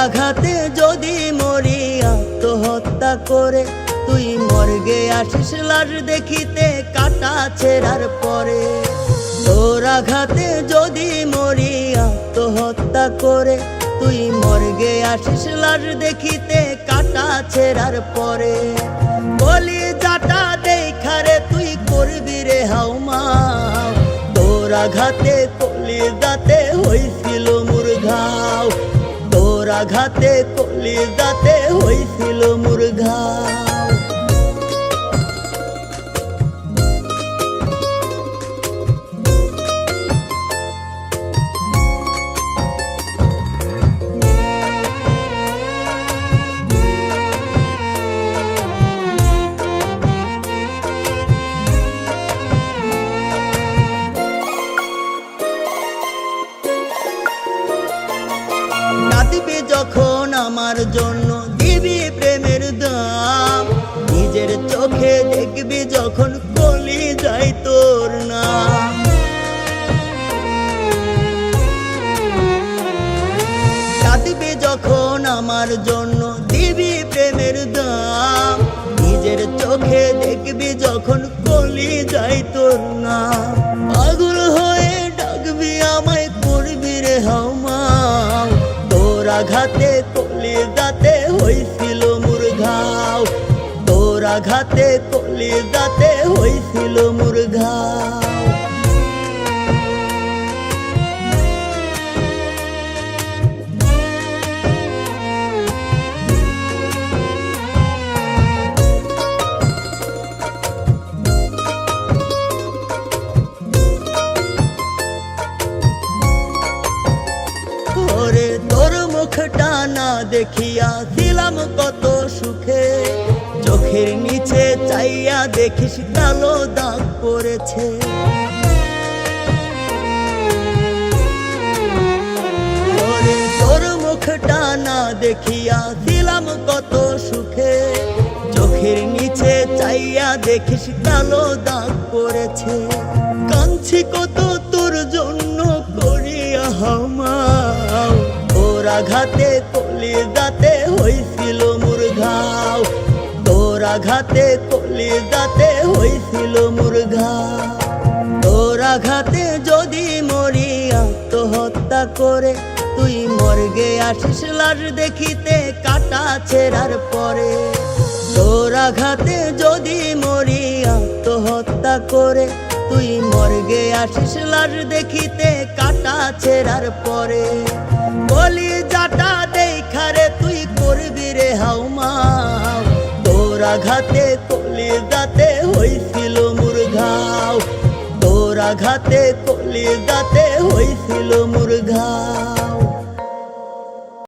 আঘাতে যদি মরি আত্মহত্যা করে, তুই মর্গে আসিস লাশ দেখিতে কাটা ছেঁড়ার পরে। তোর আঘাতে যদি মরি আত্মহত্যা করে, তুই মর্গে আসিস লাশ দেখিতে কাটা ছেঁড়ার পরে। কলিজাটা দেখারে তুই করবি রে হাউমাউ, তোর আঘাতে কলিজাতে হইছিল মোর ঘাও, তোর আঘাতে কলিজাতে হইছিল মোর ঘাও। কাঁদবি যখন আমার জন্য দিবি প্রেমের দাম, নিজের চোখে দেখবি যখন কলিজায় তোর নাম। কাঁদবি যখন আমার জন্য দিবি প্রেমের দাম, নিজের চোখে দেখবি যখন কলিজায় তোর নাম। পাগল হয়ে ডাকবি আমায় করবি রে হাউমাউ, তোর আঘাতে কলিজাতে হইছিল মোর ঘাও, তোর আঘাতে কলিজাতে হইছিল মোর ঘাও। তোর মুখটা না দেখিয়া ছিলাম কত সুখে, চোখের নিচে চাইয়া দেখিস কালো দাগ পড়েছে। তোর মুখটা না দেখিয়া ছিলাম কত সুখে, চোখের নিচে চাইয়া দেখিস কালো দাগ পড়েছে। কাঁদছি কত তোর জন্য করিয়া হাউমাউ, তোর আঘাতে কলিজাতে হইছিল মোর ঘাও, তোর আঘাতে কলিজাতে হইছিল মোর ঘাও। তোর আঘাতে যদি মরি আত্মহত্যা করে, তুই মর্গে আসিস লাশ দেখিতে কাটা ছেঁড়ার পরে। তোর আঘাতে যদি মরি আত্মহত্যা করে, তুই মর্গে আসিস লাশ দেখিতে কাটা ছেঁড়ার পরে। কলিজাটা দেখারে তুই করবি রে হাউমাউ, তোর আঘাতে কলিজাতে হইছিল মোর ঘাও, তোর আঘাতে কলিজাতে হইছিল মোর ঘাও।